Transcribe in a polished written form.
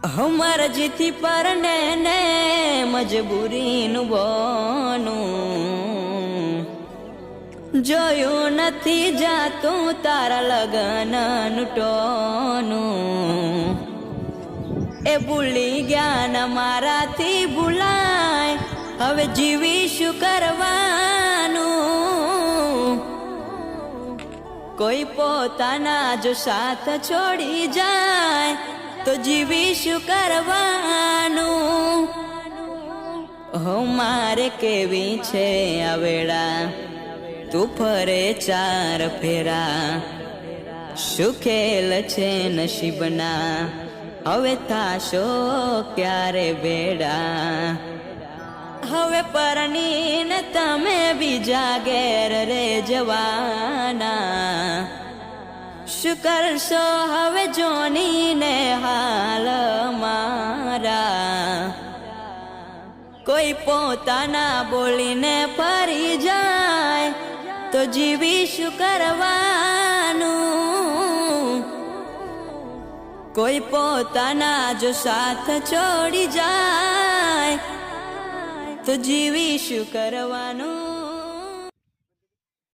हमार जीती पर ने मजबूरी नु बोनू जोयू नथी जातू तारा लगन टोनू ए भूली गया न मारा थी भूलाय हवे जीवी शू करवानू कोई पोताना जो साथ छोड़ी जाए तो जीवी शू करवानू हो मारे केवी छे आ वेळा तू फरे चार फेरा सुखेल छे नसीबना हवे थाशो क्यारे बेड़ा हवे परनीने तमे बीजा घेर रे जवाना शुकर सो हवे जोनी ने हाल मारा कोई पोताना बोली ने फरी जाए तो जीवी शू करवानू कोई पोताना जो साथ छोड़ी जाए तो जीवी शू करवानू।